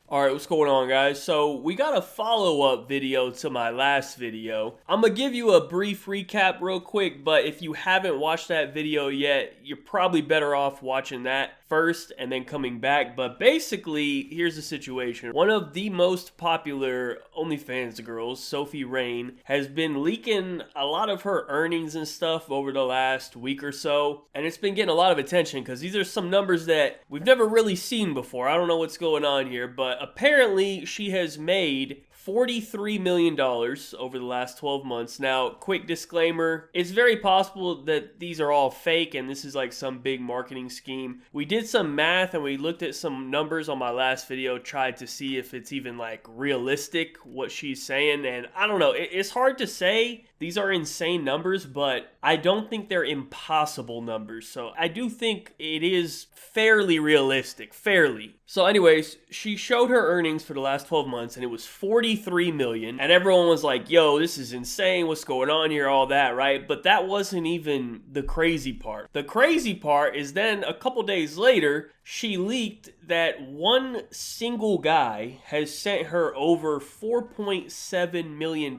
Alright, what's going on, guys? So, we got a follow-up video to my last video. I'm gonna give you a brief recap real quick, but if you haven't watched that video yet, you're probably better off watching that first and then coming back. But basically, here's the situation. One of the most popular OnlyFans girls, Sophie Rain, has been leaking a lot of her earnings and stuff over the last week or so. And it's been getting a lot of attention because these are some numbers that we've never really seen before. I don't know what's going on here, but apparently she has made $43 million over the last 12 months. Now, quick disclaimer, it's very possible that these are all fake and this is like some big marketing scheme. We did some math and we looked at some numbers on my last video, tried to see if it's even like realistic what she's saying, and I don't know, it's hard to say. These are insane numbers, but I don't think they're impossible numbers. So I do think it is fairly realistic, fairly. So anyways, she showed her earnings for the last 12 months and it was 43 million. And everyone was like, yo, this is insane. What's going on here? All that, right? But that wasn't even the crazy part. The crazy part is then a couple days later, she leaked that one single guy has sent her over $4.7 million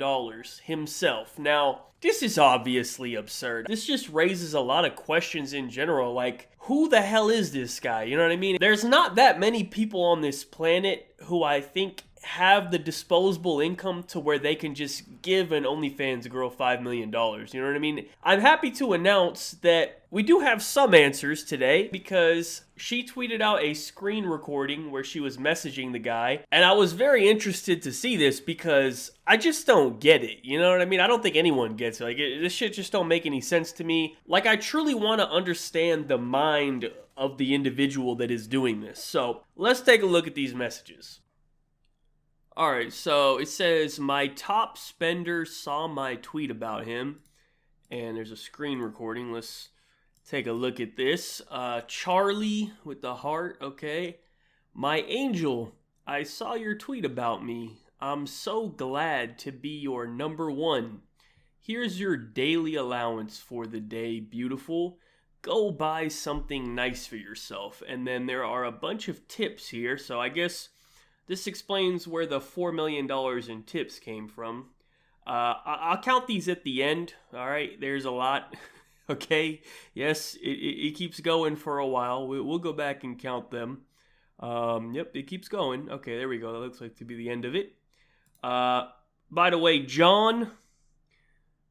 himself. Now, this is obviously absurd. This just raises a lot of questions in general, like, who the hell is this guy? You know what I mean? There's not that many people on this planet who I think have the disposable income to where they can just give an OnlyFans girl $5 million. You know what I mean? I'm happy to announce that we do have some answers today because she tweeted out a screen recording where she was messaging the guy. And I was very interested to see this because I just don't get it. You know what I mean? I don't think anyone gets it. Like, this shit just don't make any sense to me. Like, I truly want to understand the mind of the individual that is doing this. So let's take a look at these messages. Alright, so it says, my top spender saw my tweet about him. And there's a screen recording. Let's take a look at this. Charlie with the heart, okay. My angel, I saw your tweet about me. I'm so glad to be your number one. Here's your daily allowance for the day, beautiful. Go buy something nice for yourself. And then there are a bunch of tips here, so I guess this explains where the $4 million in tips came from. I'll count these at the end. All right, there's a lot. Okay, yes, it keeps going for a while. We'll go back and count them. Yep, it keeps going. Okay, there we go. That looks like to be the end of it. By the way, John,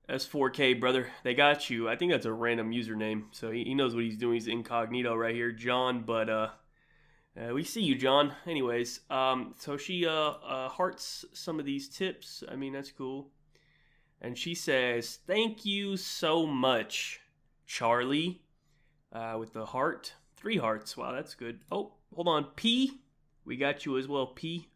that's 4K, brother. They got you. I think that's a random username, so he knows what he's doing. He's incognito right here, John, but we see you, John. Anyways, so she hearts some of these tips. I mean, that's cool. And she says, thank you so much, Charlie, with the heart. 3 hearts. Wow, that's good. Oh, hold on. P. We got you as well, P.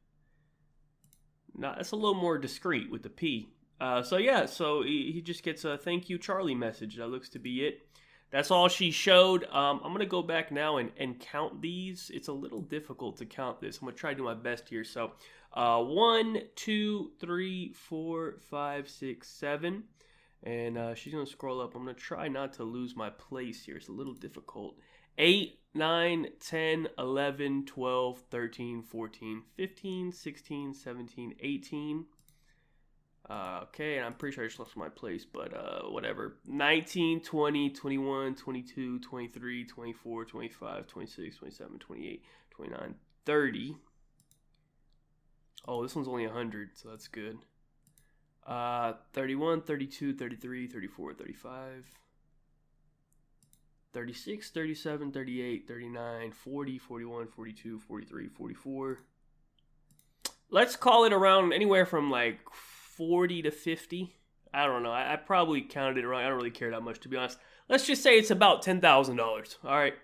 Nah, that's a little more discreet with the P. So yeah, so he just gets a thank you, Charlie message. That looks to be it. That's all she showed. I'm going to go back now and count these. It's a little difficult to count this. I'm going to try to do my best here. So 1, 2, 3, 4, 5, 6, 7. And she's going to scroll up. I'm going to try not to lose my place here. It's a little difficult. 8, 9, 10, 11, 12, 13, 14, 15, 16, 17, 18. Okay, and I'm pretty sure I just lost my place, but whatever. 19, 20, 21, 22, 23, 24, 25, 26, 27, 28, 29, 30. Oh, this one's only 100, so that's good. 31, 32, 33, 34, 35, 36, 37, 38, 39, 40, 41, 42, 43, 44. Let's call it around anywhere from like 40 to 50. I don't know. I probably counted it wrong. I don't really care that much, to be honest. Let's just say it's about $10,000. All right.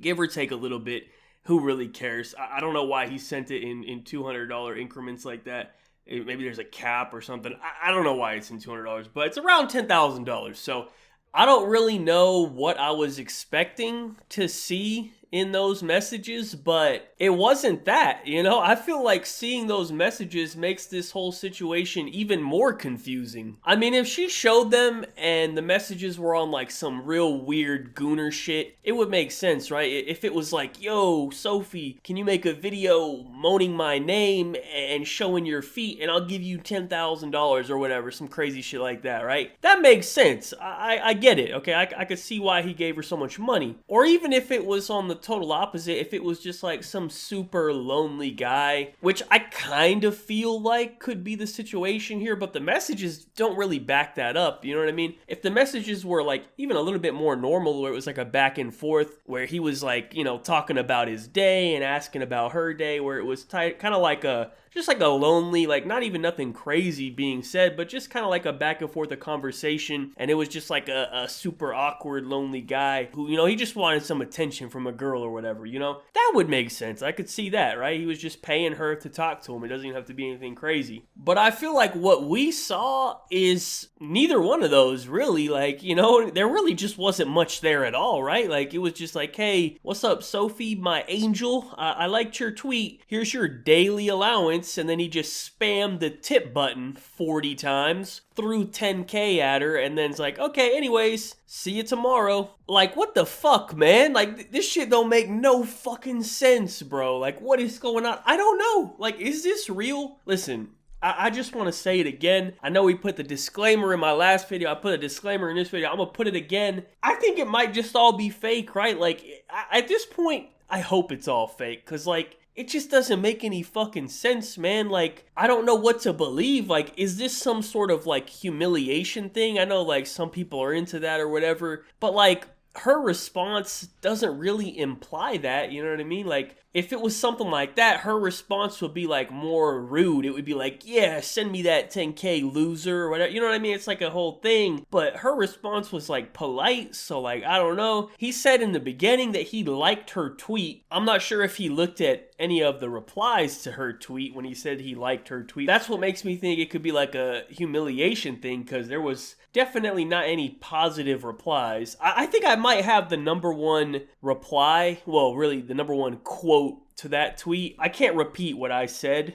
Give or take a little bit. Who really cares? I don't know why he sent it in $200 increments like that. Maybe there's a cap or something. I don't know why it's in $200, but it's around $10,000. So I don't really know what I was expecting to see in those messages, but it wasn't that, you know? I feel like seeing those messages makes this whole situation even more confusing. I mean, if she showed them and the messages were on like some real weird gooner shit, it would make sense, right? If it was like, yo, Sophie, can you make a video moaning my name and showing your feet and I'll give you $10,000 or whatever, some crazy shit like that, right? That makes sense. I get it, okay? I could see why he gave her so much money. Or even if it was on the total opposite, if it was just like some super lonely guy, which I kind of feel like could be the situation here, but the messages don't really back that up, you know what I mean? If the messages were like even a little bit more normal, where it was like a back and forth, where he was like, you know, talking about his day and asking about her day, where it was kind of like just like a lonely, like not even nothing crazy being said, but just kind of like a back and forth of conversation, and it was just like a super awkward, lonely guy who, you know, he just wanted some attention from a girl or whatever, you know? That would make sense. I could see that, right? He was just paying her to talk to him. It doesn't even have to be anything crazy. But I feel like what we saw is neither one of those, really. Like, you know, there really just wasn't much there at all, right? Like, it was just like, hey, what's up, Sophie, my angel? I liked your tweet. Here's your daily allowance. And then he just spammed the tip button 40 times, threw 10K at her, and then it's like, okay, anyways, see you tomorrow. Like, what the fuck, man? Like, this shit don't make no fucking sense, bro. Like, what is going on? I don't know. Like, is this real? Listen, I just want to say it again. I know we put the disclaimer in my last video. I put a disclaimer in this video. I'm going to put it again. I think it might just all be fake, right? Like, at this point, I hope it's all fake, because, like, it just doesn't make any fucking sense, man. Like, I don't know what to believe. Like, is this some sort of, like, humiliation thing? I know, like, some people are into that or whatever, but, like, her response doesn't really imply that, you know what I mean? Like, if it was something like that, her response would be like more rude. It would be like, yeah, send me that 10K, loser, or whatever. You know what I mean? It's like a whole thing. But her response was like polite, so like, I don't know. He said in the beginning that he liked her tweet. I'm not sure if he looked at any of the replies to her tweet when he said he liked her tweet. That's what makes me think it could be like a humiliation thing, because there was definitely not any positive replies. I think I might have the number one reply, well, really the number one quote to that tweet. I can't repeat what I said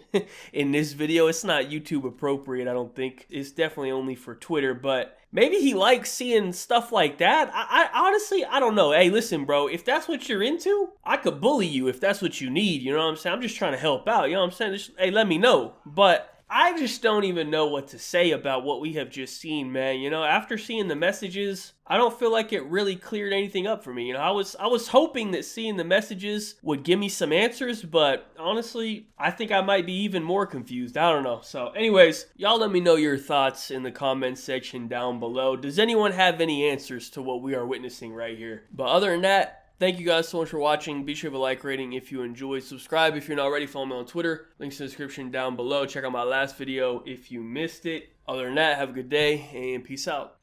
in this video. It's not YouTube appropriate, I don't think. It's definitely only for Twitter, but maybe he likes seeing stuff like that. I honestly, I don't know. Hey, listen, bro, if that's what you're into, I could bully you if that's what you need, you know what I'm saying? I'm just trying to help out, you know what I'm saying? Just, hey, let me know. But I just don't even know what to say about what we have just seen, man. You know, after seeing the messages, I don't feel like it really cleared anything up for me. You know, I was hoping that seeing the messages would give me some answers, but honestly, I think I might be even more confused. I don't know. So anyways, y'all let me know your thoughts in the comments section down below. Does anyone have any answers to what we are witnessing right here? But other than that, thank you guys so much for watching. Be sure to leave a like rating if you enjoyed. Subscribe if you're not already. Follow me on Twitter. Links in the description down below. Check out my last video if you missed it. Other than that, have a good day and peace out.